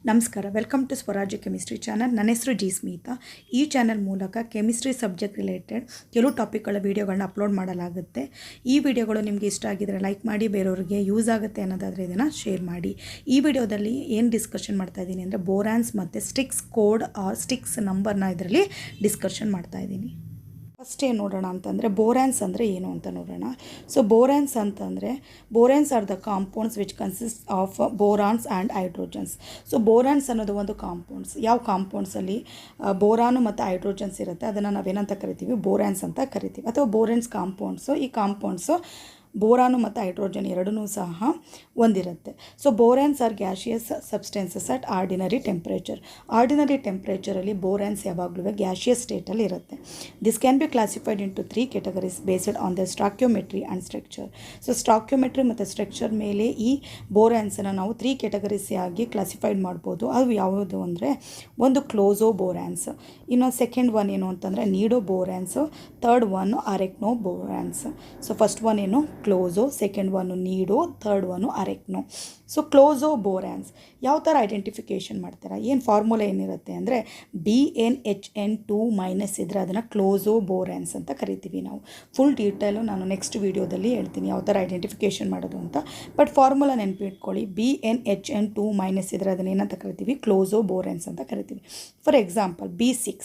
ನಮಸ್ಕಾರ, welcome to ಸ್ವರಾಜ್ಯ chemistry channel. ನನ್ನ ಹೆಸರು ಜಿ ಸ್ಮಿತಾ. ಈ ಚಾನಲ್ ಮೂಲಕ ಕೆಮಿಸ್ಟ್ರಿ ಸಬ್ಜೆಕ್ಟ್ ರಿಲೇಟೆಡ್ ಕೆಲವು ಟಾಪಿಕ್ಗಳ ವೀಡಿಯೋಗಳನ್ನ ಅಪ್ಲೋಡ್ ಮಾಡಲಾಗುತ್ತೆ. ಈ ವಿಡಿಯೋಗಳು ನಿಮಗೆ ಇಷ್ಟ ಆಗಿದ್ದರೆ ಲೈಕ್ ಮಾಡಿ, ಬೇರೆಯವರಿಗೆ ಯೂಸ್ ಆಗುತ್ತೆ ಅನ್ನೋದಾದರೆ ಇದನ್ನು ಶೇರ್ ಮಾಡಿ. ಈ ವಿಡಿಯೋದಲ್ಲಿ ಏನು ಡಿಸ್ಕಷನ್ ಮಾಡ್ತಾ ಇದ್ದೀನಿ ಅಂದರೆ ಬೋರಾನ್ಸ್ ಮತ್ತು ಸ್ಟಿಕ್ಸ್ ಕೋಡ್ ಆರ್ ಸ್ಟಿಕ್ಸ್ ನಂಬರ್ನ ಇದರಲ್ಲಿ ಡಿಸ್ಕಷನ್ ಮಾಡ್ತಾ ಇದ್ದೀನಿ. ಫಸ್ಟ್ ಏನು ನೋಡೋಣ ಅಂತಂದರೆ ಬೋರಾನ್ಸ್ ಅಂದರೆ ಏನು ಅಂತ ನೋಡೋಣ. ಸೊ ಬೋರಾನ್ಸ್ ಅಂತಂದರೆ boranes are the compounds which consist of boranes and hydrogens. So boranes ಅನ್ನೋದು ಒಂದು ಕಾಂಪೌಂಡ್ಸ್. ಯಾವ ಕಾಂಪೌಂಡ್ಸಲ್ಲಿ ಬೋರಾನು ಮತ್ತು ಹೈಡ್ರೋಜನ್ಸ್ ಇರುತ್ತೆ ಅದನ್ನು ನಾವೇನಂತ ಕರಿತೀವಿ? ಬೋರಾನ್ಸ್ ಅಂತ ಕರಿತೀವಿ, ಅಥವಾ ಬೋರೆನ್ಸ್ ಕಾಂಪೌಂಡ್ಸು. ಈ ಕಾಂಪೌಂಡ್ಸು ಬೋರಾನು ಮತ್ತು ಹೈಡ್ರೋಜನ್ ಎರಡೂ ಸಹ ಹೊಂದಿರುತ್ತೆ. So boranes are gaseous substances at ordinary temperature. Ordinary ಟೆಂಪ್ರೇಚರಲ್ಲಿ ಬೋರಾನ್ಸ್ ಯಾವಾಗಲೂ ಗ್ಯಾಷಿಯಸ್ ಸ್ಟೇಟಲ್ಲಿ ಇರುತ್ತೆ. This can be classified into 3 categories based on the stoichiometry and structure. So stoichiometry ಮತ್ತು ಸ್ಟ್ರಕ್ಚರ್ ಮೇಲೆ ಈ ಬೋರಾನ್ಸನ್ನು ನಾವು 3 categories ಆಗಿ ಕ್ಲಾಸಿಫೈಡ್ ಮಾಡ್ಬೋದು. ಅದು ಯಾವುದು ಅಂದರೆ, ಒಂದು ಕ್ಲೋಸೋ ಬೋರಾನ್ಸ್, ಇನ್ನೊಂದು ಸೆಕೆಂಡ್ ಒನ್ ಏನು ಅಂತಂದರೆ nido boranes, third one arachno boranes. So first one ಏನು closo, second one nido, third one arachno. So closo boranes ಯಾವ ಥರ ಐಡೆಂಟಿಫಿಕೇಷನ್ ಮಾಡ್ತಾರೆ? ಏನು ಫಾರ್ಮುಲಾ ಏನಿರುತ್ತೆ ಅಂದರೆ BnHn2- ಇದ್ದರೆ ಅದನ್ನು ಕ್ಲೋಸೋ ಬೋರಾನ್ಸ್ ಅಂತ ಕರಿತೀವಿ ನಾವು. ಫುಲ್ ಡೀಟೇಲು ನಾನು ನೆಕ್ಸ್ಟ್ ವೀಡಿಯೋದಲ್ಲಿ ಹೇಳ್ತೀನಿ ಯಾವ ಥರ ಐಡೆಂಟಿಫಿಕೇಷನ್ ಮಾಡೋದು ಅಂತ. ಬಟ್ ಫಾರ್ಮುಲಾ ನೆನಪಿಟ್ಕೊಳ್ಳಿ, BnHn2- ಇದ್ದರೆ ಅದನ್ನು ಏನಂತ ಕರಿತೀವಿ? ಕ್ಲೋಸೋ ಬೋರಾನ್ಸ್ ಅಂತ ಕರಿತೀವಿ. ಫಾರ್ ಎಕ್ಸಾಂಪಲ್ B6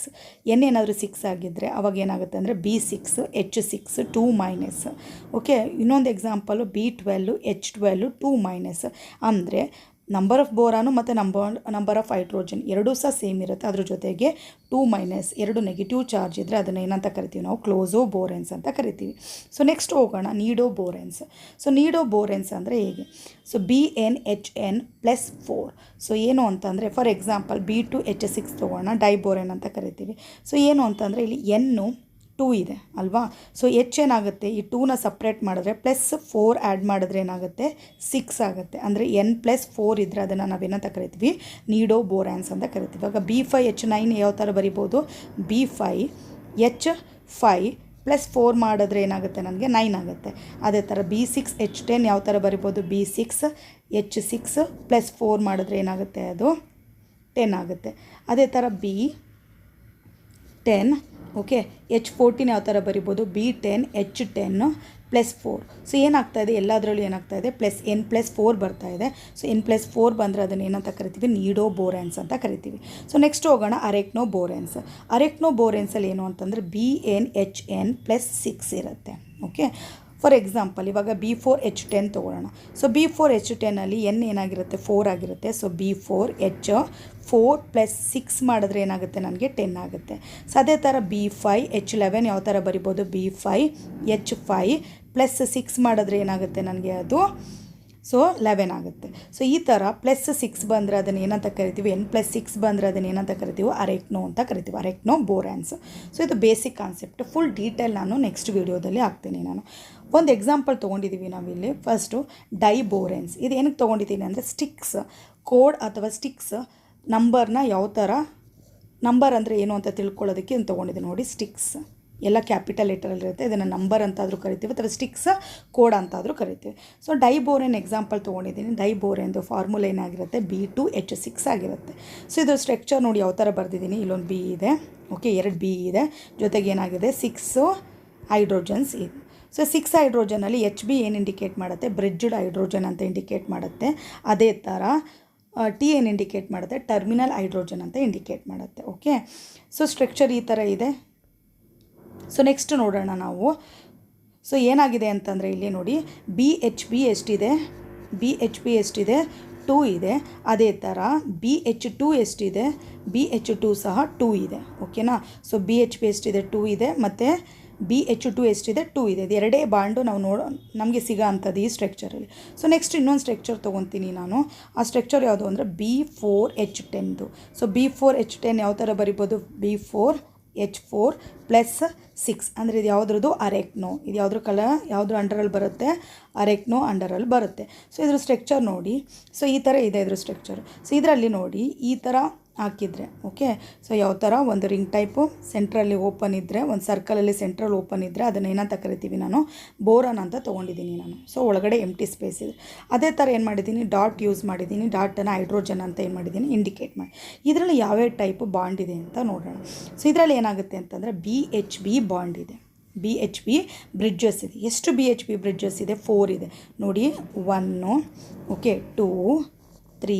ಏನಾದರೂ 6 ಆಗಿದ್ದರೆ ಅವಾಗ ಏನಾಗುತ್ತೆ ಅಂದರೆ B6H6 2-. ಓಕೆ, ಇನ್ನೊಂದು ಎಕ್ಸಾಂಪಲು B12 H12 2-. ಅಂದರೆ ನಂಬರ್ ಆಫ್ ಬೋರಾನು ಮತ್ತು ನಂಬರ್ ಆಫ್ ಹೈಡ್ರೋಜನ್ ಎರಡೂ ಸಹ ಸೇಮ್ ಇರುತ್ತೆ. ಅದ್ರ ಜೊತೆಗೆ 2-, ಎರಡು ನೆಗೆಟಿವ್ ಚಾರ್ಜ್ ಇದ್ದರೆ ಅದನ್ನು ಏನಂತ ಕರಿತೀವಿ ನಾವು? ಕ್ಲೋಸೋ ಬೋರೆನ್ಸ್ ಅಂತ ಕರಿತೀವಿ. ಸೊ ನೆಕ್ಸ್ಟ್ ಹೋಗೋಣ ನೀಡೋ ಬೋರೆನ್ಸ್. ಸೊ ನೀಡೋ ಬೋರೆನ್ಸ್ ಅಂದರೆ ಹೇಗೆ? So BnHn+4. ಸೊ ಏನು ಅಂತಂದರೆ, ಫಾರ್ ಎಕ್ಸಾಂಪಲ್ B2H6 ತೊಗೋಣ, ಡೈಬೋರೆನ್ ಅಂತ ಕರಿತೀವಿ. ಸೊ ಏನು ಅಂತಂದರೆ ಇಲ್ಲಿ ಎನ್ನು 2 ಇದೆ ಅಲ್ವಾ? ಸೊ H ಏನಾಗುತ್ತೆ, ಈ 2ನ ಸಪ್ರೇಟ್ ಮಾಡಿದ್ರೆ +4 ಆ್ಯಡ್ ಮಾಡಿದ್ರೆ ಏನಾಗುತ್ತೆ? 6 ಆಗುತ್ತೆ. ಅಂದರೆ N+4 ಇದ್ದರೆ ಅದನ್ನು ನಾವೇನಂತ ಕರಿತೀವಿ? ನೀಡೋ ಬೋರಾನ್ಸ್ ಅಂತ ಕರಿತೀವಿ. ಇವಾಗ B5H9 ಯಾವ ಥರ ಬರಿಬೋದು? B5H5 +4 ಮಾಡಿದ್ರೆ ಏನಾಗುತ್ತೆ? ನನಗೆ 9 ಆಗುತ್ತೆ. ಅದೇ ಥರ B6H10 ಯಾವ ಥರ ಬರಿಬೋದು? B6H6 +4 ಮಾಡಿದ್ರೆ ಏನಾಗುತ್ತೆ? ಅದು 10 ಆಗುತ್ತೆ. ಅದೇ ಥರ B10 ಓಕೆ, H14 ಯಾವ ಥರ ಬರಿಬೋದು? B10H10 +4. ಸೊ ಏನಾಗ್ತಾಯಿದೆ? ಎಲ್ಲದರಲ್ಲೂ ಏನಾಗ್ತಾಯಿದೆ? N+4 ಬರ್ತಾಯಿದೆ. ಸೊ N+4 ಬಂದರೆ ಅದನ್ನು ಏನಂತ ಕರಿತೀವಿ? ನೀಡೋ ಬೋರಾನ್ಸ್ ಅಂತ ಕರಿತೀವಿ. ಸೊ ನೆಕ್ಸ್ಟ್ ಹೋಗೋಣ ಅರೆಕ್ನೋ ಬೋರೆನ್ಸ್. ಅರೆಕ್ನೋ ಬೋರೆನ್ಸಲ್ಲಿ ಏನು ಅಂತಂದರೆ BnHn+6 ಇರುತ್ತೆ. ಓಕೆ, ಫಾರ್ ಎಕ್ಸಾಂಪಲ್ ಇವಾಗ B4H10 ತೊಗೊಳ್ಳೋಣ. ಸೊ B4H10ಅಲ್ಲಿ N ಏನಾಗಿರುತ್ತೆ? 4 ಆಗಿರುತ್ತೆ. ಸೊ B4H4 +6 ಮಾಡಿದ್ರೆ ಏನಾಗುತ್ತೆ? ನನಗೆ 10 ಆಗುತ್ತೆ. ಸೊ ಅದೇ ಥರ B5H11 ಯಾವ ಥರ ಬರಿಬೋದು? B5H5 +6 ಮಾಡಿದ್ರೆ ಏನಾಗುತ್ತೆ? ನನಗೆ ಅದು 11 ಆಗುತ್ತೆ. ಸೊ ಈ ಥರ +6 ಬಂದರೆ ಅದನ್ನು ಏನಂತ ಕರಿತೀವಿ? N+6 ಬಂದರೆ ಅದನ್ನು ಏನಂತ ಕರಿತೀವಿ? ಅರೆಕ್ನೋ ಅಂತ ಕರಿತೀವಿ, ಅರೆಕ್ನೋ ಬೋರಾನ್ಸ್. ಸೊ ಇದು ಬೇಸಿಕ್ ಕಾನ್ಸೆಪ್ಟ್. ಫುಲ್ ಡೀಟೇಲ್ ನಾನು ನೆಕ್ಸ್ಟ್ ವೀಡಿಯೋದಲ್ಲಿ ಹಾಕ್ತೀನಿ. ನಾನು ಒಂದು ಎಕ್ಸಾಂಪಲ್ ತೊಗೊಂಡಿದ್ದೀವಿ ನಾವಿಲ್ಲಿ. ಫಸ್ಟು ಡೈಬೋರೆನ್ಸ್. ಇದು ಏನಕ್ಕೆ ತೊಗೊಂಡಿದ್ದೀನಿ ಅಂದರೆ ಸ್ಟಿಕ್ಸ್ ಕೋಡ್ ಅಥವಾ ಸ್ಟಿಕ್ಸ್ ನಂಬರ್ನ ಯಾವ ಥರ, ನಂಬರ್ ಅಂದರೆ ಏನು ಅಂತ ತಿಳ್ಕೊಳ್ಳೋದಕ್ಕೆ ಏನು ತೊಗೊಂಡಿದ್ದೀನಿ ನೋಡಿ. ಸ್ಟಿಕ್ಸ್ ಎಲ್ಲ ಕ್ಯಾಪಿಟಲ್ ಲೆಟರಲ್ಲಿರುತ್ತೆ. ಇದನ್ನು ನಂಬರ್ ಅಂತಾದರೂ ಕರಿತೀವಿ ಅಥವಾ ಸ್ಟಿಕ್ಸ್ ಕೋಡ್ ಅಂತಾದರೂ ಕರಿತೀವಿ. ಸೊ ಡೈಬೋರೆನ್ ಎಕ್ಸಾಂಪಲ್ ತೊಗೊಂಡಿದ್ದೀನಿ. ಡೈಬೋರೆನ್ದು ಫಾರ್ಮುಲಾ ಏನಾಗಿರುತ್ತೆ? B2H6 ಆಗಿರುತ್ತೆ. ಸೊ ಇದು ಸ್ಟ್ರಕ್ಚರ್ ನೋಡಿ ಯಾವ ಥರ ಬರೆದಿದ್ದೀನಿ. ಇಲ್ಲೊಂದು B ಇದೆ, ಓಕೆ, 2 B ಇದೆ, ಜೊತೆಗೆ ಏನಾಗಿದೆ? 6 ಹೈಡ್ರೋಜನ್ಸ್ ಇದೆ. ಸೊ 6 ಹೈಡ್ರೋಜನಲ್ಲಿ HB ಏನು ಇಂಡಿಕೇಟ್ ಮಾಡುತ್ತೆ? ಬ್ರಿಡ್ಜ್ಡ್ ಹೈಡ್ರೋಜನ್ ಅಂತ ಇಂಡಿಕೇಟ್ ಮಾಡುತ್ತೆ. ಅದೇ ಥರ T ಏನು ಇಂಡಿಕೇಟ್ ಮಾಡುತ್ತೆ? ಟರ್ಮಿನಲ್ ಹೈಡ್ರೋಜನ್ ಅಂತ ಇಂಡಿಕೇಟ್ ಮಾಡುತ್ತೆ. ಓಕೆ, ಸೊ ಸ್ಟ್ರಕ್ಚರ್ ಈ ಥರ ಇದೆ. ಸೊ ನೆಕ್ಸ್ಟ್ ನೋಡೋಣ ನಾವು. ಸೊ ಏನಾಗಿದೆ ಅಂತಂದರೆ ಇಲ್ಲಿ ನೋಡಿ BHB ಎಷ್ಟಿದೆ? BHB ಎಷ್ಟಿದೆ? 2 ಇದೆ. ಅದೇ ಥರ BH2 ಎಷ್ಟಿದೆ? BH2 ಸಹ 2 ಇದೆ. ಓಕೆನಾ? ಸೊ BHB ಎಷ್ಟಿದೆ? 2 ಇದೆ, ಮತ್ತು BH2 ಎಷ್ಟಿದೆ? 2 ಇದೆ. ಇದು ಎರಡೇ ಬಾಂಡು ನಾವು ನಮಗೆ ಸಿಗೋ ಅಂಥದ್ದು ಈ ಸ್ಟ್ರಕ್ಚರಲ್ಲಿ. ಸೊ ನೆಕ್ಸ್ಟ್ ಇನ್ನೊಂದು ಸ್ಟ್ರಕ್ಚರ್ ತೊಗೊತೀನಿ ನಾನು. ಆ ಸ್ಟ್ರಕ್ಚರ್ ಯಾವುದು ಅಂದರೆ B4H10. ಸೊ B4H10 ಯಾವ ಥರ ಬರಿಬೋದು? B4H4 +6 ಅಂದರೆ ಇದು ಯಾವುದ್ರದ್ದು? ಅರೆಕ್ನೋ. ಇದು ಯಾವುದ್ರ ಅಂಡರಲ್ಲಿ ಬರುತ್ತೆ? ಅರೆಕ್ನೋ ಅಂಡರಲ್ಲಿ ಬರುತ್ತೆ. ಸೊ ಇದ್ರ ಸ್ಟ್ರಕ್ಚರ್ ನೋಡಿ. ಸೊ ಈ ಥರ ಇದೆ ಇದ್ರ ಸ್ಟ್ರಕ್ಚರ್. ಸೊ ಇದರಲ್ಲಿ ನೋಡಿ ಈ ಥರ ಹಾಕಿದರೆ. ಓಕೆ, ಸೊ ಯಾವ ಥರ ಒಂದು ರಿಂಗ್ ಟೈಪು ಸೆಂಟ್ರಲ್ಲಿ ಓಪನ್ ಇದ್ದರೆ, ಒಂದು ಸರ್ಕಲಲ್ಲಿ ಸೆಂಟ್ರಲ್ ಓಪನ್ ಇದ್ದರೆ ಅದನ್ನು ಏನಂತ ಕರಿತೀವಿ, ನಾನು ಬೋರಾನ್ ಅಂತ ತೊಗೊಂಡಿದ್ದೀನಿ ನಾನು. ಸೊ ಒಳಗಡೆ ಎಂಟಿ ಸ್ಪೇಸ್ ಇದೆ. ಅದೇ ಥರ ಏನು ಮಾಡಿದ್ದೀನಿ, ಡಾಟ್ ಯೂಸ್ ಮಾಡಿದ್ದೀನಿ. ಡಾಟನ್ನು ಹೈಡ್ರೋಜನ್ ಅಂತ ಏನು ಮಾಡಿದ್ದೀನಿ, ಇಂಡಿಕೇಟ್ ಮಾಡಿ. ಇದರಲ್ಲಿ ಯಾವ್ಯಾವ ಟೈಪು ಬಾಂಡ್ ಇದೆ ಅಂತ ನೋಡೋಣ. ಸೊ ಇದರಲ್ಲಿ ಏನಾಗುತ್ತೆ ಅಂತಂದರೆ BHB ಬಾಂಡ್ ಇದೆ, BHB ಬ್ರಿಡ್ಜಸ್ ಇದೆ. ಎಷ್ಟು BHB ಬ್ರಿಡ್ಜಸ್ ಇದೆ? 4 ಇದೆ ನೋಡಿ. 1 ಓಕೆ 2 3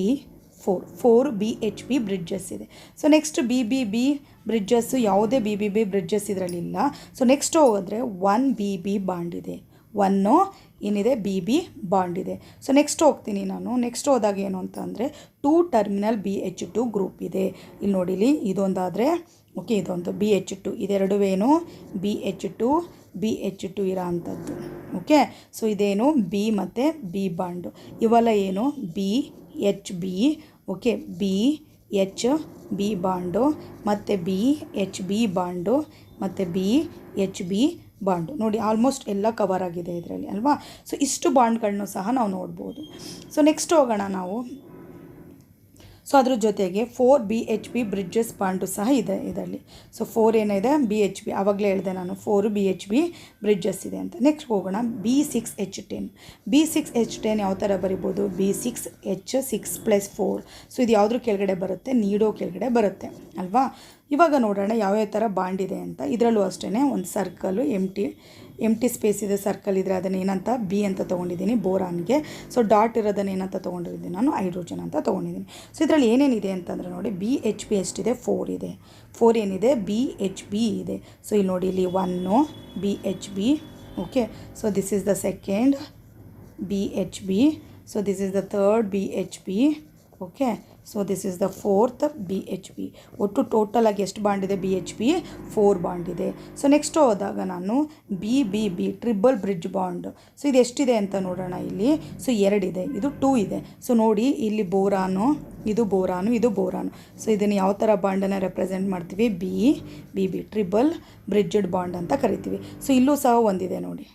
4 BHB ಬ್ರಿಡ್ಜಸ್ ಇದೆ. ಸೊ ನೆಕ್ಸ್ಟ್ BBB ಬ್ರಿಡ್ಜಸ್ಸು, ಯಾವುದೇ BBB ಬ್ರಿಡ್ಜಸ್ ಇದರಲ್ಲಿ ಇಲ್ಲ. ಸೊ ನೆಕ್ಸ್ಟ್ ಹೋದರೆ 1 BB ಬಾಂಡ್ ಇದೆ, 1 ಏನಿದೆ BB ಬಾಂಡ್ ಇದೆ. ಸೊ ನೆಕ್ಸ್ಟ್ ಹೋಗ್ತೀನಿ ನಾನು. ನೆಕ್ಸ್ಟ್ ಹೋದಾಗ ಏನು ಅಂತ ಅಂದರೆ 2 ಟರ್ಮಿನಲ್ BH2 ಗ್ರೂಪ್ ಇದೆ. ಇಲ್ಲಿ ನೋಡಿಲಿ, ಇದೊಂದಾದರೆ ಓಕೆ, ಇದೊಂದು BH2, ಇದೆರಡು ಏನು BH2 ಇರೋ ಅಂಥದ್ದು. ಓಕೆ, ಸೊ ಇದೇನು B ಮತ್ತು B ಬಾಂಡು, ಇವೆಲ್ಲ ಏನು BHB. ಓಕೆ, BHB ಬಾಂಡು ಮತ್ತು BHB ಬಾಂಡು ಮತ್ತು BHB ಬಾಂಡು ನೋಡಿ. ಆಲ್ಮೋಸ್ಟ್ ಎಲ್ಲ ಕವರ್ ಆಗಿದೆ ಇದರಲ್ಲಿ ಅಲ್ವಾ. ಸೊ ಇಷ್ಟು ಬಾಂಡ್ಗಳನ್ನು ಸಹ ನಾವು ನೋಡ್ಬೋದು. ಸೊ ನೆಕ್ಸ್ಟ್ ಹೋಗೋಣ ನಾವು. ಸೊ ಅದ್ರ ಜೊತೆಗೆ 4 BHB ಬ್ರಿಡ್ಜಸ್ ಬಾಂಡು ಸಹ ಇದೆ ಇದರಲ್ಲಿ. ಸೊ 4 ಏನಿದೆ BHB, ಆವಾಗಲೇ ಹೇಳಿದೆ ನಾನು 4 BHB ಬ್ರಿಡ್ಜಸ್ ಇದೆ ಅಂತ. ನೆಕ್ಸ್ಟ್ ಹೋಗೋಣ B6H10. B6H10 ಯಾವ ಥರ ಬರಿಬೋದು, B6H6+4. ಸೊ ಇದು ಯಾವುದ್ರ ಕೆಳಗಡೆ ಬರುತ್ತೆ, ನೀಡೋ ಕೆಳಗಡೆ ಬರುತ್ತೆ ಅಲ್ವಾ. ಇವಾಗ ನೋಡೋಣ ಯಾವ್ಯಾವ ಥರ ಬಾಂಡ್ ಇದೆ ಅಂತ. ಇದರಲ್ಲೂ ಅಷ್ಟೇ ಒಂದು ಸರ್ಕಲು ಎಂಟಿ ಸ್ಪೇಸ್ ಇದೆ, ಸರ್ಕಲ್ ಇದ್ದರೆ ಅದನ್ನು ಏನಂತ B ಅಂತ ತೊಗೊಂಡಿದ್ದೀನಿ ಬೋರಾನ್ಗೆ. ಸೊ ಡಾಟ್ ಇರೋದನ್ನು ಏನಂತ ತೊಗೊಂಡಿದ್ದೀನಿ ನಾನು, ಹೈಡ್ರೋಜನ್ ಅಂತ ತೊಗೊಂಡಿದ್ದೀನಿ. ಸೊ ಇದರಲ್ಲಿ ಏನೇನಿದೆ ಅಂತಂದರೆ ನೋಡಿ, BHB ಎಷ್ಟಿದೆ, 4 ಇದೆ. 4 ಏನಿದೆ BHB ಇದೆ. ಸೊ ಇಲ್ಲಿ ನೋಡಿ, ಇಲ್ಲಿ 1 BHB. Okay, so this is the second BHB. So this is the third BHB. Okay, so this is the fourth BHB. ಒಟ್ಟು ಟೋಟಲಾಗಿ ಎಷ್ಟು ಬಾಂಡ್ ಇದೆ BHB, 4 ಬಾಂಡ್ ಇದೆ. ಸೊ ನೆಕ್ಸ್ಟ್ ಹೋದಾಗ ನಾನು BBB triple bridge bond. So ಇದು ಎಷ್ಟಿದೆ ಅಂತ ನೋಡೋಣ ಇಲ್ಲಿ. ಸೊ 2 ಇದೆ, ಇದು 2 ಇದೆ. ಸೊ ನೋಡಿ, ಇಲ್ಲಿ ಬೋರಾನು, ಇದು ಬೋರಾನು, ಇದು ಬೋರಾನು. ಸೊ ಇದನ್ನು ಯಾವ ಥರ ಬಾಂಡನ್ನು ರೆಪ್ರೆಸೆಂಟ್ ಮಾಡ್ತೀವಿ, BB ಟ್ರಿಬಲ್ ಬ್ರಿಡ್ಜಡ್ ಬಾಂಡ್ ಅಂತ ಕರಿತೀವಿ. ಸೊ ಇಲ್ಲೂ ಸಹ ಒಂದಿದೆ ನೋಡಿ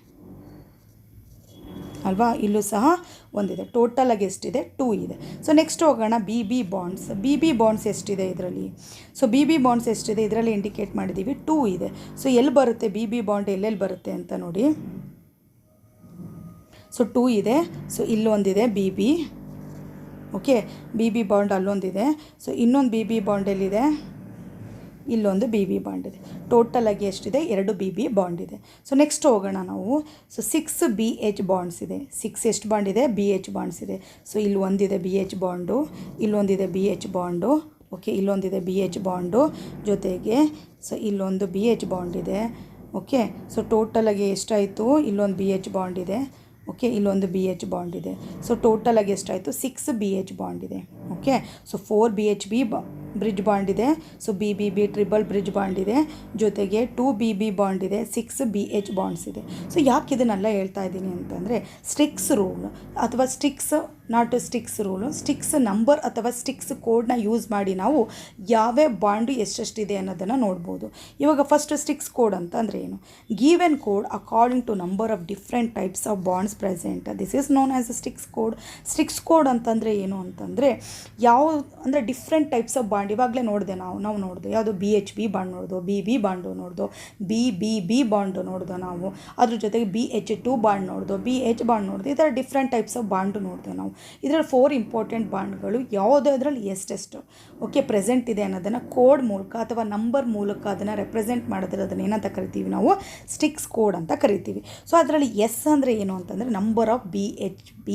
ಅಲ್ವಾ, ಇಲ್ಲೂ ಸಹ ಒಂದಿದೆ. ಟೋಟಲಾಗಿ ಎಷ್ಟಿದೆ, 2 ಇದೆ. ಸೊ ನೆಕ್ಸ್ಟ್ ಹೋಗೋಣ BB ಬಾಂಡ್ಸ್. BB ಬಾಂಡ್ಸ್ ಎಷ್ಟಿದೆ ಇದರಲ್ಲಿ. ಸೊ BB ಬಾಂಡ್ಸ್ ಎಷ್ಟಿದೆ ಇದರಲ್ಲಿ ಇಂಡಿಕೇಟ್ ಮಾಡಿದ್ದೀವಿ, 2 ಇದೆ. ಸೊ ಎಲ್ಲಿ ಬರುತ್ತೆ BB ಬಾಂಡ್, ಎಲ್ಲೆಲ್ಲಿ ಬರುತ್ತೆ ಅಂತ ನೋಡಿ. ಸೊ 2 ಇದೆ. ಸೊ ಇಲ್ಲೊಂದಿದೆ BB. ಓಕೆ, BB ಬಾಂಡ್ ಅಲ್ಲೊಂದಿದೆ. ಸೊ ಇನ್ನೊಂದು BB ಬಾಂಡ್ ಎಲ್ಲಿದೆ, ಇಲ್ಲೊಂದು BB ಬಾಂಡ್ ಇದೆ. ಟೋಟಲಾಗಿ ಎಷ್ಟಿದೆ, 2 BB ಬಾಂಡ್ ಇದೆ. ಸೊ ನೆಕ್ಸ್ಟ್ ಹೋಗೋಣ ನಾವು. ಸೊ 6 BH ಬಾಂಡ್ಸ್ ಇದೆ. 6 ಎಷ್ಟು ಬಾಂಡ್ ಇದೆ, BH ಬಾಂಡ್ಸ್ ಇದೆ. ಸೊ ಇಲ್ಲಿ ಒಂದಿದೆ BH ಬಾಂಡು, ಇಲ್ಲೊಂದಿದೆ BH ಬಾಂಡು. ಓಕೆ, ಇಲ್ಲೊಂದಿದೆ BH ಬಾಂಡು ಜೊತೆಗೆ. ಸೊ ಇಲ್ಲೊಂದು BH ಬಾಂಡ್ ಇದೆ. ಓಕೆ, ಸೊ ಟೋಟಲಾಗಿ ಎಷ್ಟಾಯಿತು, ಇಲ್ಲೊಂದು BH ಬಾಂಡ್ ಇದೆ. ಓಕೆ, ಇಲ್ಲೊಂದು BH ಬಾಂಡ್ ಇದೆ. ಸೊ ಟೋಟಲಾಗಿ ಎಷ್ಟಾಯಿತು, 6 BH ಬಾಂಡ್ ಇದೆ. Okay, so 4 BHB bridge bond ಇದೆ. So BBB triple bridge bond ಇದೆ. ಜೊತೆಗೆ 2 BB ಬಾಂಡ್ ಇದೆ, 6 BH ಬಾಂಡ್ಸ್ ಇದೆ. ಸೊ ಯಾಕೆ ಇದನ್ನೆಲ್ಲ ಹೇಳ್ತಾ ಇದ್ದೀನಿ ಅಂತಂದರೆ, ಸ್ಟಿಕ್ಸ್ ರೂಲ್ ಅಥವಾ not sticks rule, sticks number ಅಥವಾ ಸ್ಟಿಕ್ಸ್ ಕೋಡ್ನ ಯೂಸ್ ಮಾಡಿ ನಾವು ಯಾವ್ಯಾವ ಬಾಂಡು ಎಷ್ಟೆಷ್ಟಿದೆ ಅನ್ನೋದನ್ನು ನೋಡ್ಬೋದು. ಇವಾಗ ಫಸ್ಟ್ ಸ್ಟಿಕ್ಸ್ ಕೋಡ್ ಅಂತ ಅಂದರೆ ಏನು, given code according to number of different types of bonds present, this is known as a styx code. Styx code ಅಂತಂದರೆ ಏನು ಅಂತಂದರೆ, ಯಾವ ಅಂದರೆ ಡಿಫ್ರೆಂಟ್ ಟೈಪ್ಸ್ ಆಫ್ ಬಾಂಡ್. ಇವಾಗಲೇ ನೋಡಿದೆ ನಾವು ನೋಡಿದೆ ಯಾವುದು BHB ಬಾಂಡ್ ನೋಡ್ದು, BB ಬಾಂಡು ನೋಡ್ದು, BBB ಬಾಂಡು ನೋಡ್ದು ನಾವು. ಅದ್ರ ಜೊತೆಗೆ BH2 ಬಾಂಡ್ ನೋಡ್ದು, BH ಬಾಂಡ್ ನೋಡ್ದು. ಈ ಥರ ಡಿಫ್ರೆಂಟ್ ಟೈಪ್ಸ್ ಆಫ್ ಬಾಂಡು ನೋಡಿದೆ ನಾವು. ಇದರಲ್ಲಿ 4 ಇಂಪಾರ್ಟೆಂಟ್ ಬಾಂಡ್ಗಳು ಯಾವುದರಲ್ಲಿ ಎಷ್ಟೆಷ್ಟು ಓಕೆ ಪ್ರೆಸೆಂಟ್ ಇದೆ ಅನ್ನೋದನ್ನು ಕೋಡ್ ಮೂಲಕ ಅಥವಾ ನಂಬರ್ ಮೂಲಕ ಅದನ್ನು ರೆಪ್ರೆಸೆಂಟ್ ಮಾಡಿದ್ರೆ ಅದನ್ನು ಏನಂತ ಕರಿತೀವಿ ನಾವು, ಸ್ಟಿಕ್ಸ್ ಕೋಡ್ ಅಂತ ಕರಿತೀವಿ. ಸೊ ಅದರಲ್ಲಿ ಎಸ್ ಅಂದರೆ ಏನು ಅಂತಂದರೆ number of BHB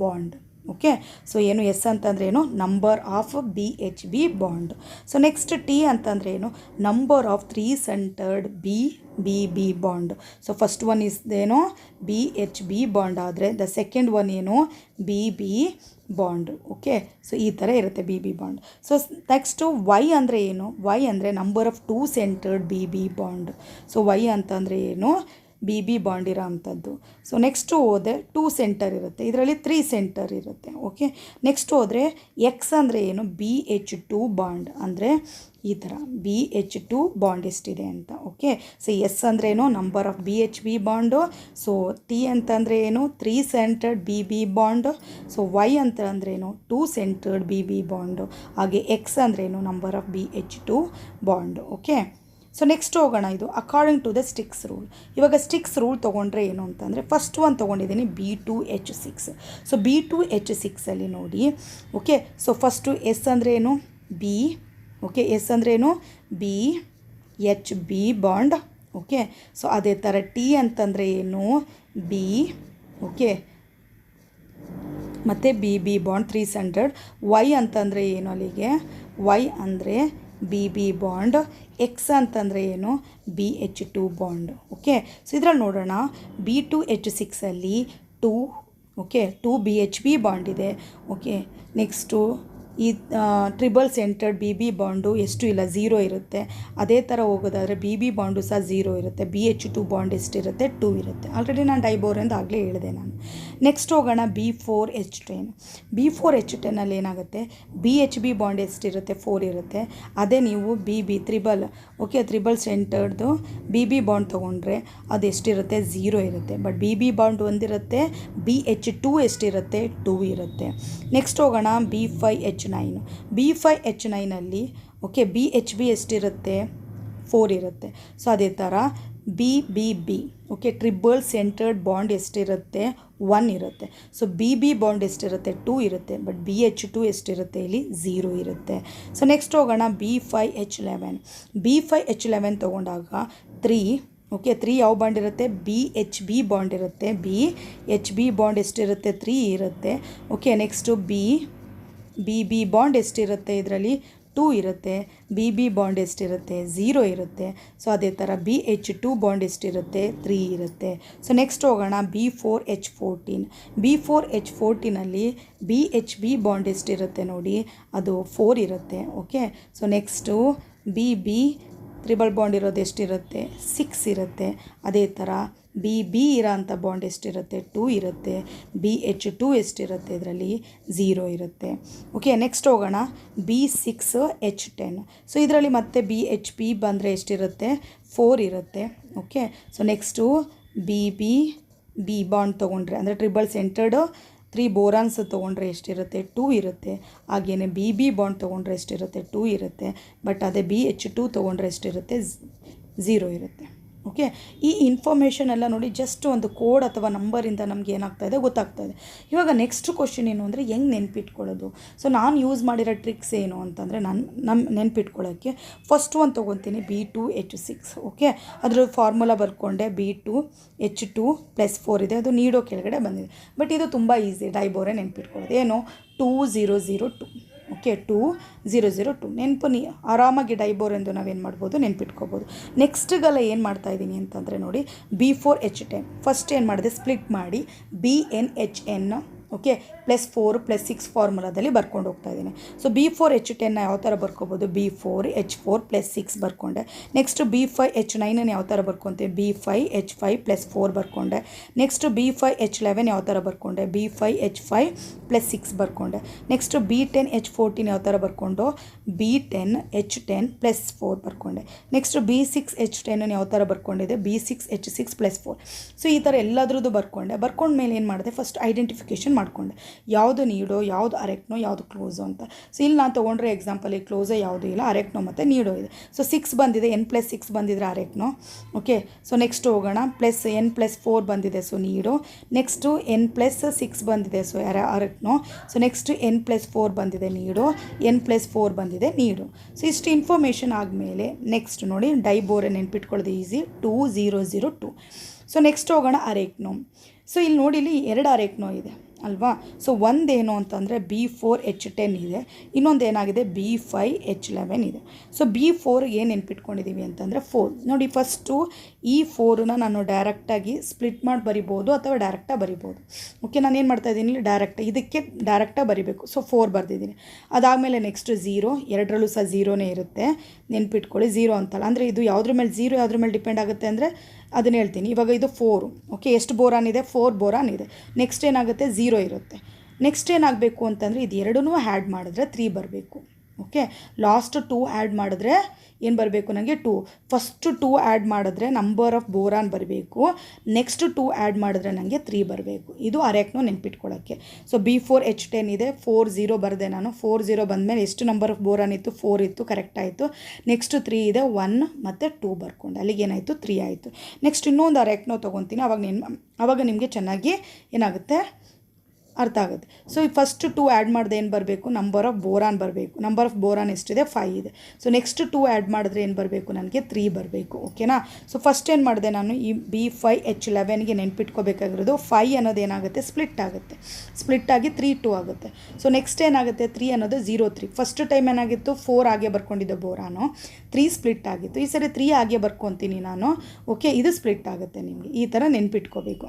bond. Okay, so ಏನು ಎಸ್ ಅಂತಂದರೆ ಏನು, number of BHB bond. So next T ಅಂತಂದರೆ ಏನು, number of 3 centred BBB bond. So first one ಏನು BHB ಬಾಂಡ್ ಆದರೆ ದ ಸೆಕೆಂಡ್ ಒನ್ ಏನು BB ಬಾಂಡ್. ಓಕೆ, ಸೊ ಈ ಥರ ಇರುತ್ತೆ BB bond. So next Y ಅಂದರೆ ಏನು, Y ಅಂದರೆ number of 2 centred BB bond. So Y ಅಂತಂದರೆ ಏನು, BB ಬಾಂಡ್ ಇರೋ ಅಂಥದ್ದು. ಸೊ ನೆಕ್ಸ್ಟು ಹೋದರೆ 2 ಸೆಂಟರ್ ಇರುತ್ತೆ, ಇದರಲ್ಲಿ 3 ಸೆಂಟರ್ ಇರುತ್ತೆ. ಓಕೆ, ನೆಕ್ಸ್ಟ್ ಹೋದರೆ X ಅಂದರೆ ಏನು, BH2 ಬಾಂಡ್ ಅಂದರೆ ಈ ಥರ BH2 ಬಾಂಡ್ ಎಷ್ಟಿದೆ ಅಂತ. ಓಕೆ, ಸೊ ಎಸ್ ಅಂದರೆ ಏನು, number of BHB bond. So T ಅಂತಂದರೆ ಏನು, 3 centred BB bond. So Y ಅಂತ ಅಂದರೆ ಏನು, 2 ಸೆಂಟರ್ಡ್ BB ಬಾಂಡು. ಹಾಗೆ X ಅಂದರೆ ಏನು, number of BH2 bond. Okay, so next ಹೋಗೋಣ. ಇದು according to the styx rule. ಇವಾಗ ಸ್ಟಿಕ್ಸ್ ರೂಲ್ ತೊಗೊಂಡ್ರೆ ಏನು ಅಂತಂದರೆ, ಫಸ್ಟ್ ಒನ್ ತೊಗೊಂಡಿದ್ದೀನಿ B2H6. ಸೊ B2H6ಅಲ್ಲಿ ನೋಡಿ. ಓಕೆ, ಸೊ ಫಸ್ಟು ಎಸ್ ಅಂದರೆ ಏನು, B. ಓಕೆ, ಎಸ್ ಅಂದರೆ ಏನು, BHB ಬಾಂಡ್. ಓಕೆ, ಸೊ ಅದೇ ಥರ T ಅಂತಂದರೆ ಏನು, B. ಓಕೆ, ಮತ್ತು BB ಬಾಂಡ್ 3 ಸೆಂಟರ್ಡ್. Y ಅಂತಂದರೆ ಏನು, ಅಲ್ಲಿಗೆ Y ಅಂದರೆ BB ಬಾಂಡ್. X ಅಂತಂದರೆ ಏನು, BH2 ಬಾಂಡ್. ಓಕೆ, ಸೊ ಇದರಲ್ಲಿ ನೋಡೋಣ. B2H6ಅಲ್ಲಿ 2 ಓಕೆ 2 BHB ಬಾಂಡ್ ಇದೆ. ಓಕೆ, ನೆಕ್ಸ್ಟು ಈ ಟ್ರಿಬಲ್ ಸೆಂಟರ್ಡ್ BB ಬಾಂಡು ಎಷ್ಟು ಇಲ್ಲ, 0 ಇರುತ್ತೆ. ಅದೇ ಥರ ಹೋಗೋದಾದರೆ BB ಬಾಂಡು ಸಹ 0 ಇರುತ್ತೆ. BH2 ಬಾಂಡ್ ಎಷ್ಟಿರುತ್ತೆ, 2 ಇರುತ್ತೆ. ಆಲ್ರೆಡಿ ನಾನು ಡೈಬೋರ್ ಅಂತ ಆಗಲೇ ಹೇಳಿದೆ ನಾನು. ನೆಕ್ಸ್ಟ್ ಹೋಗೋಣ B4H10. B4H10ಅಲ್ಲಿ ಏನಾಗುತ್ತೆ, BHB ಬಾಂಡ್ ಎಷ್ಟಿರುತ್ತೆ, 4 ಇರುತ್ತೆ. ಅದೇ ನೀವು BB ಓಕೆ ತ್ರಿಬಲ್ ಸೆಂಟರ್ಡ್ದು BB ಬಾಂಡ್ ತೊಗೊಂಡ್ರೆ ಅದು ಎಷ್ಟಿರುತ್ತೆ, 0 ಇರುತ್ತೆ. ಬಟ್ BB ಬಾಂಡ್ ಒಂದಿರುತ್ತೆ, BH2 ಎಷ್ಟಿರುತ್ತೆ, 2 ಇರುತ್ತೆ. ನೆಕ್ಸ್ಟ್ ಹೋಗೋಣ B5H9. B5H9ಅಲ್ಲಿ ಓಕೆ BHB ಎಷ್ಟಿರುತ್ತೆ, 4 ಇರುತ್ತೆ. ಸೊ ಅದೇ ಥರ BBB okay triple centred bond ಎಷ್ಟಿರುತ್ತೆ, 1 ಇರುತ್ತೆ. ಸೊ BB ಬಾಂಡ್ ಎಷ್ಟಿರುತ್ತೆ, 2 ಇರುತ್ತೆ. ಬಟ್ BH2 ಎಷ್ಟಿರುತ್ತೆ, ಇಲ್ಲಿ 0 ಇರುತ್ತೆ. ಸೊ ನೆಕ್ಸ್ಟ್ ಹೋಗೋಣ B5H11. B5H11 ತೊಗೊಂಡಾಗ 3 ಓಕೆ 3 ಯಾವ ಬಾಂಡ್ ಇರುತ್ತೆ, BHB ಬಾಂಡ್ ಇರುತ್ತೆ. BHB ಬಾಂಡ್ ಎಷ್ಟಿರುತ್ತೆ, 3 ಇರುತ್ತೆ. ಓಕೆ, ನೆಕ್ಸ್ಟು BB ಬಾಂಡ್ ಎಷ್ಟಿರುತ್ತೆ, ಇದರಲ್ಲಿ 2 ಇರುತ್ತೆ. BB ಬಾಂಡ್ ಎಷ್ಟಿರುತ್ತೆ, 0 ಇರುತ್ತೆ. ಸೊ ಅದೇ ಥರ BH2 ಬಾಂಡ್ ಎಷ್ಟಿರುತ್ತೆ, 3 ಇರುತ್ತೆ. ಸೊ ನೆಕ್ಸ್ಟ್ ಹೋಗೋಣ B4H14. B4H14ಅಲ್ಲಿ BHB ಬಾಂಡ್ ಎಷ್ಟಿರುತ್ತೆ ನೋಡಿ, ಅದು 4 ಇರುತ್ತೆ. Okay, so next BB triple bond ಇರೋದು ಎಷ್ಟಿರುತ್ತೆ, 6 ಇರುತ್ತೆ. ಅದೇ ಥರ BB ಇರೋ ಅಂಥ ಬಾಂಡ್ ಎಷ್ಟಿರುತ್ತೆ, 2 ಇರುತ್ತೆ. BH2 ಎಷ್ಟಿರುತ್ತೆ, ಇದರಲ್ಲಿ 0 ಇರುತ್ತೆ. ಓಕೆ, ನೆಕ್ಸ್ಟ್ ಹೋಗೋಣ B6H10. ಸೊ ಇದರಲ್ಲಿ ಮತ್ತೆ BHB ಬಂದರೆ ಎಷ್ಟಿರುತ್ತೆ, 4 ಇರುತ್ತೆ. Okay, so next BB bond ತೊಗೊಂಡ್ರೆ ಅಂದರೆ ಟ್ರಿಬಲ್ ಸೆಂಟರ್ಡು 3 ಬೋರಾನ್ಸ್ ತೊಗೊಂಡ್ರೆ ಎಷ್ಟಿರುತ್ತೆ, 2 ಇರುತ್ತೆ. ಹಾಗೆಯೇ BB ಬಾಂಡ್ ತೊಗೊಂಡ್ರೆ ಎಷ್ಟಿರುತ್ತೆ, 2 ಇರುತ್ತೆ. ಬಟ್ ಅದೇ BH2 ತೊಗೊಂಡ್ರೆ ಎಷ್ಟಿರುತ್ತೆ, 0 ಇರುತ್ತೆ. ಓಕೆ, ಈ ಇನ್ಫಾರ್ಮೇಷನ್ ಎಲ್ಲ ನೋಡಿ ಜಸ್ಟ್ ಒಂದು ಕೋಡ್ ಅಥವಾ ನಂಬರಿಂದ ನಮಗೆ ಏನಾಗ್ತಾಯಿದೆ ಗೊತ್ತಾಗ್ತಾಯಿದೆ. ಇವಾಗ ನೆಕ್ಸ್ಟ್ ಕ್ವಶನ್ ಏನು ಅಂದರೆ, ಹೆಂಗೆ ನೆನ್ಪಿಟ್ಕೊಳ್ಳೋದು. ಸೊ ನಾನು ಯೂಸ್ ಮಾಡಿರೋ ಟ್ರಿಕ್ಸ್ ಏನು ಅಂತಂದರೆ, ನಮ್ಮ ನೆನ್ಪಿಟ್ಕೊಳ್ಳೋಕ್ಕೆ ಫಸ್ಟ್ ಒಂದು ತೊಗೊತೀನಿ B2H6. ಓಕೆ, ಅದ್ರ ಫಾರ್ಮುಲಾ ಬರ್ಕೊಂಡೆ B2H2 + 4 ಇದೆ, ಅದು ನೀಡೋ ಕೆಳಗಡೆ ಬಂದಿದೆ. ಬಟ್ ಇದು ತುಂಬ ಈಸಿ, ಡೈಬೋರೆ ನೆನ್ಪಿಟ್ಕೊಳ್ಳೋದು. ಏನು, 2002. ಓಕೆ, 2002 ನೆನಪು ಆರಾಮಾಗಿ ಡೈಬೋರ್ ಎಂದು ನಾವೇನು ಮಾಡ್ಬೋದು, ನೆನ್ಪಿಟ್ಕೋಬೋದು. ನೆಕ್ಸ್ಟ್ಗೆಲ್ಲ ಏನು ಮಾಡ್ತಾಯಿದ್ದೀನಿ ಅಂತಂದರೆ ನೋಡಿ, B4H10 ಫಸ್ಟ್ ಏನು ಮಾಡಿದೆ, ಸ್ಪ್ಲಿಟ್ ಮಾಡಿ BNHN ಓಕೆ +4 +6 ಫಾರ್ಮುಲಾದಲ್ಲಿ ಬರ್ಕೊಂಡು ಹೋಗ್ತಾ ಇದ್ದೀನಿ. ಸೊ B4H10ನ ಯಾವ ಥರ ಬರ್ಕೋಬೋದು, B4H4 + 6 ಬರ್ಕೊಂಡೆ. ನೆಕ್ಸ್ಟ್ B5H9ನ ಯಾವ ಥರ ಬರ್ಕೊತೀವಿ, B5H5 + 4 ಬರ್ಕೊಂಡೆ. ನೆಕ್ಸ್ಟ್ B5H11 ಯಾವ ಥರ ಬರ್ಕೊಂಡೆ, B5H5 + 6 ಬರ್ಕೊಂಡೆ. ನೆಕ್ಸ್ಟ್ B10H14 ಯಾವ ಥರ ಬರ್ಕೊಂಡು, B10H10 + 4 ಬರ್ಕೊಂಡೆ. ನೆಕ್ಸ್ಟ್ B6H10 ಯಾವ ಥರ ಬರ್ಕೊಂಡಿದೆ, B6H6 + 4. ಸೊ ಈ ಥರ ಎಲ್ಲದ್ರದ್ದು ಬರ್ಕೊಂಡ್ಮೇಲೆ ಏನು ಮಾಡಿದೆ, ಫಸ್ಟ್ ಐಡೆಂಟಿಫಿಕೇಷನ್ ಮಾಡಿಕೊಂಡೆ, ಯಾವುದು ನೀಡೋ, ಯಾವುದು ಅರೆಕ್ಟ್ನೋ, ಯಾವುದು ಕ್ಲೋಸು ಅಂತ. ಸೊ ಇಲ್ಲಿ ನಾನು ತೊಗೊಂಡ್ರೆ ಎಕ್ಸಾಂಪಲ್ ಕ್ಲೋಸೋ ಯಾವುದೂ ಇಲ್ಲ, ಅರೆಕ್ಟ್ನೋ ಮತ್ತು ನೀಡೋ ಇದೆ. ಸೊ 6 ಬಂದಿದೆ, N+6 ಬಂದಿದ್ರೆ ಅರೆಕ್ಟ್ನೋ. ಓಕೆ, ಸೊ ನೆಕ್ಸ್ಟ್ ಹೋಗೋಣ, N+4 ಬಂದಿದೆ, ಸೊ ನೀಡೋ. ನೆಕ್ಸ್ಟು N+6 ಬಂದಿದೆ, ಸೊ ಅರೆಕ್ಟ್ನೋ. ಸೊ ನೆಕ್ಸ್ಟು N+4 ಬಂದಿದೆ, ನೀಡೋ. N+4 ಬಂದಿದೆ, ನೀಡು. ಸೊ ಇಷ್ಟು ಇನ್ಫಾರ್ಮೇಷನ್ ಆದಮೇಲೆ ನೆಕ್ಸ್ಟ್ ನೋಡಿ, ಡೈಬೋರೆ ನೆನ್ಪಿಟ್ಕೊಳ್ಳೋದು ಈಸಿ, 2002. ಸೊ ನೆಕ್ಸ್ಟ್ ಹೋಗೋಣ ಅರೆಕ್ಟ್ನೋ. ಸೊ ಇಲ್ಲಿ ನೋಡಿ, ಇಲ್ಲಿ 2 ಅರೆಕ್ಟ್ನೋ ಇದೆ ಅಲ್ವಾ. ಸೊ ಒಂದೇನು ಅಂತಂದರೆ B4H10 ಇದೆ, ಇನ್ನೊಂದು ಏನಾಗಿದೆ B5H11 ಇದೆ. ಸೊ B4 ಏನು ನೆನ್ಪಿಟ್ಕೊಂಡಿದ್ದೀವಿ ಅಂತಂದರೆ 4 ನೋಡಿ. ಫಸ್ಟು ಈ 4ನ ನಾನು ಡೈರೆಕ್ಟಾಗಿ ಸ್ಪ್ಲಿಟ್ ಮಾಡಿ ಬರಿಬೋದು ಅಥವಾ ಡೈರೆಕ್ಟಾಗಿ ಬರಿಬೋದು. ಓಕೆ, ನಾನು ಏನು ಮಾಡ್ತಾಯಿದ್ದೀನಿ, ಇಲ್ಲಿ ಇದಕ್ಕೆ ಡೈರೆಕ್ಟಾಗಿ ಬರಿಬೇಕು. ಸೊ 4 ಬರೆದಿದ್ದೀನಿ. ಅದಾದಮೇಲೆ ನೆಕ್ಸ್ಟ್ 0, ಎರಡರಲ್ಲೂ ಸಹ 0ನೇ ಇರುತ್ತೆ, ನೆನ್ಪಿಟ್ಕೊಳ್ಳಿ. 0 ಅಂತಲ್ಲ ಅಂದರೆ ಇದು ಯಾವುದ್ರ ಮೇಲೆ 0 ಯಾವುದ್ರ ಮೇಲೆ ಡಿಪೆಂಡ್ ಆಗುತ್ತೆ ಅಂದರೆ ಅದನ್ನು ಹೇಳ್ತೀನಿ. ಇವಾಗ ಇದು 4. ಓಕೆ, ಎಷ್ಟು ಬೋರಾನ್ ಇದೆ, 4 ಬೋರಾನ್ ಇದೆ. ನೆಕ್ಸ್ಟ್ ಏನಾಗುತ್ತೆ, 0 ಇರುತ್ತೆ. ನೆಕ್ಸ್ಟ್ ಏನಾಗಬೇಕು ಅಂತಂದರೆ ಇದು ಎರಡನ್ನೂ ಆ್ಯಡ್ ಮಾಡಿದ್ರೆ 3 ಬರಬೇಕು. ಓಕೆ, ಲಾಸ್ಟ್ 2 ಆ್ಯಡ್ ಮಾಡಿದ್ರೆ ಏನು ಬರಬೇಕು ನನಗೆ 2. ಫಸ್ಟ್ 2 ಆ್ಯಡ್ ಮಾಡಿದ್ರೆ ನಂಬರ್ ಆಫ್ ಬೋರಾನ್ ಬರಬೇಕು, ನೆಕ್ಸ್ಟ್ 2 ಆ್ಯಡ್ ಮಾಡಿದ್ರೆ ನನಗೆ 3 ಬರಬೇಕು. ಇದು ಅರೆಕ್ನೋ ನೆನ್ಪಿಟ್ಕೊಳ್ಳೋಕ್ಕೆ. ಸೊ B4H10 ಇದೆ, 4 0 ಬರೆದೆ ನಾನು. 4 0 ಬಂದಮೇಲೆ ಎಷ್ಟು ನಂಬರ್ ಆಫ್ ಬೋರಾನ್ ಇತ್ತು? 4 ಇತ್ತು, ಕರೆಕ್ಟ್ ಆಯಿತು. ನೆಕ್ಸ್ಟ್ 3 ಇದೆ, 1 ಮತ್ತು 2 ಬರ್ಕೊಂಡೆ, ಅಲ್ಲಿಗೆ ಏನಾಯಿತು? 3 ಆಯಿತು. ನೆಕ್ಸ್ಟ್ ಇನ್ನೊಂದು ಅರೆಕ್ನೋ ತೊಗೊತೀನಿ, ಆವಾಗ ನಿಮಗೆ ಚೆನ್ನಾಗಿ ಏನಾಗುತ್ತೆ ಅರ್ಥ ಆಗುತ್ತೆ. ಸೊ ಈ ಫಸ್ಟ್ 2 ಆ್ಯಡ್ ಮಾಡಿದೆ ಏನು ಬರಬೇಕು? ನಂಬರ್ ಆಫ್ ಬೋರಾನ್ ಬರಬೇಕು. ನಂಬರ್ ಆಫ್ ಬೋರಾನ್ ಎಷ್ಟಿದೆ? 5 ಇದೆ. ಸೊ ನೆಕ್ಸ್ಟ್ 2 ಆ್ಯಡ್ ಮಾಡಿದ್ರೆ ಏನು ಬರಬೇಕು? ನನಗೆ 3 ಬರಬೇಕು. ಓಕೆನಾ? ಸೊ ಫಸ್ಟ್ ಏನು ಮಾಡಿದೆ ನಾನು? ಈ B5H11ಗೆ ನೆನ್ಪಿಟ್ಕೋಬೇಕಾಗಿರೋದು 5 ಅನ್ನೋದು ಏನಾಗುತ್ತೆ? ಸ್ಪ್ಲಿಟ್ ಆಗುತ್ತೆ. ಸ್ಪ್ಲಿಟ್ ಆಗಿ 3 2 ಆಗುತ್ತೆ. ಸೊ ನೆಕ್ಸ್ಟ್ ಏನಾಗುತ್ತೆ? 3 ಅನ್ನೋದು 0 3. ಫಸ್ಟ್ ಟೈಮ್ ಏನಾಗಿತ್ತು? 4 ಆಗೇ ಬರ್ಕೊಂಡಿದ್ದೆ ಬೋರಾನು, 3 ಸ್ಪ್ಲಿಟ್ ಆಗಿತ್ತು. ಈ ಸರಿ 3 ಆಗೇ ಬರ್ಕೊತೀನಿ ನಾನು. ಓಕೆ, ಇದು ಸ್ಪ್ಲಿಟ್ ಆಗುತ್ತೆ. ನಿಮಗೆ ಈ ಥರ ನೆನ್ಪಿಟ್ಕೋಬೇಕು.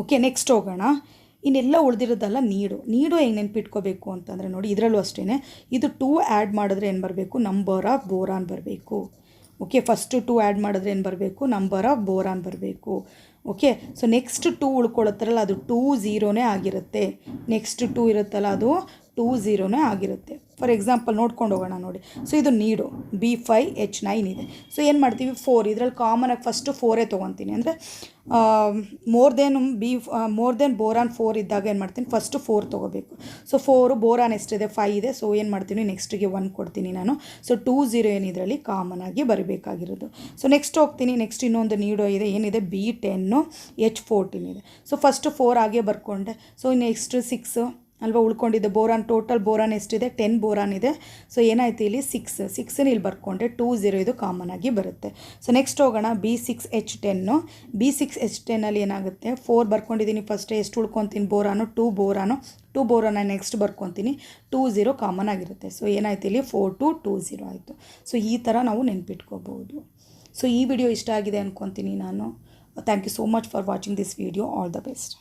ಓಕೆ, ನೆಕ್ಸ್ಟ್ ಹೋಗೋಣ. ಇನ್ನೆಲ್ಲ ಉಳಿದಿರೋದಲ್ಲ ನೀಡು ಹೆಂಗೆ ನೆನ್ಪಿಟ್ಕೋಬೇಕು ಅಂತಂದರೆ ನೋಡಿ, ಇದರಲ್ಲೂ ಅಷ್ಟೇ, ಇದು 2 ಆ್ಯಡ್ ಮಾಡಿದ್ರೆ ಏನು ಬರಬೇಕು? ನಂಬರ್ ಆಫ್ ಬೋರಾನ್ ಬರಬೇಕು. ಓಕೆ, ಫಸ್ಟು 2 ಆ್ಯಡ್ ಮಾಡಿದ್ರೆ ಏನು ಬರಬೇಕು? ನಂಬರ್ ಆಫ್ ಬೋರಾನ್ ಬರಬೇಕು. ಓಕೆ, ಸೊ ನೆಕ್ಸ್ಟ್ 2 ಉಳ್ಕೊಳ್ಳುತ್ತಾರಲ್ಲ ಅದು 2 0ನೇ ಆಗಿರುತ್ತೆ. ನೆಕ್ಸ್ಟ್ 2 ಇರುತ್ತಲ್ಲ ಅದು 2 0ನೇ ಆಗಿರುತ್ತೆ. ಫಾರ್ ಎಕ್ಸಾಂಪಲ್ ನೋಡ್ಕೊಂಡು ಹೋಗೋಣ ನೋಡಿ. ಸೊ ಇದು ನೀಡು B5H9 ಇದೆ. ಸೊ ಏನು ಮಾಡ್ತೀವಿ? 4, ಇದರಲ್ಲಿ ಕಾಮನಾಗಿ ಫಸ್ಟು 4 ತೊಗೊತೀನಿ. ಅಂದರೆ ಮೋರ್ ದೆನ್ ಬೋರಾನ್ 4 ಇದ್ದಾಗ ಏನು ಮಾಡ್ತೀನಿ? ಫಸ್ಟು 4 ತೊಗೋಬೇಕು. ಸೊ 4 ಬೋರಾನ್ ಎಷ್ಟಿದೆ? 5 ಇದೆ. ಸೊ ಏನು ಮಾಡ್ತೀನಿ? ನೆಕ್ಸ್ಟಿಗೆ 1 ಕೊಡ್ತೀನಿ ನಾನು. ಸೊ 2 0 ಏನಿದ್ರಲ್ಲಿ ಕಾಮನಾಗಿ ಬರಬೇಕಾಗಿರೋದು. ಸೊ ನೆಕ್ಸ್ಟ್ ಹೋಗ್ತೀನಿ. ನೆಕ್ಸ್ಟ್ ಇನ್ನೊಂದು ನೀಡೋ ಇದೆ, ಏನಿದೆ? B10H14 ಇದೆ. ಸೊ ಫಸ್ಟು 4 ಆಗೇ ಬರ್ಕೊಂಡೆ. ಸೊ ನೆಕ್ಸ್ಟ್ 6 ಅಲ್ವಾ ಉಳ್ಕೊಂಡಿದ್ದೆ. ಬೋರಾನ್ ಟೋಟಲ್ ಬೋರಾನ್ ಎಷ್ಟಿದೆ? 10 ಬೋರಾನ್ ಇದೆ. ಸೊ ಏನಾಯ್ತು ಇಲ್ಲಿ? 6 ಇಲ್ಲಿ ಬರ್ಕೊಂಡೆ. 2 0 ಇದು ಕಾಮನ್ ಆಗಿ ಬರುತ್ತೆ. ಸೊ ನೆಕ್ಸ್ಟ್ ಹೋಗೋಣ. B6H10. B6H10ಅಲ್ಲಿ ಏನಾಗುತ್ತೆ? 4 ಬರ್ಕೊಂಡಿದ್ದೀನಿ ಫಸ್ಟ್. ಎಷ್ಟು ಉಳ್ಕೊತೀನಿ? ಬೋರಾನು 2 ಬೋರಾನ ನೆಕ್ಸ್ಟ್ ಬರ್ಕೊತೀನಿ. 2 0 ಕಾಮನ್ ಆಗಿರುತ್ತೆ. ಸೊ ಏನಾಯ್ತು ಇಲ್ಲಿ? 4 2 2 0 ಆಯಿತು. ಸೊ ಈ ಥರ ನಾವು ನೆನ್ಪಿಟ್ಕೋಬೋದು. ಸೊ ಈ ವಿಡಿಯೋ ಇಷ್ಟ ಆಗಿದೆ ಅಂದ್ಕೊತೀನಿ ನಾನು. Thank you so much for watching this video. All the best.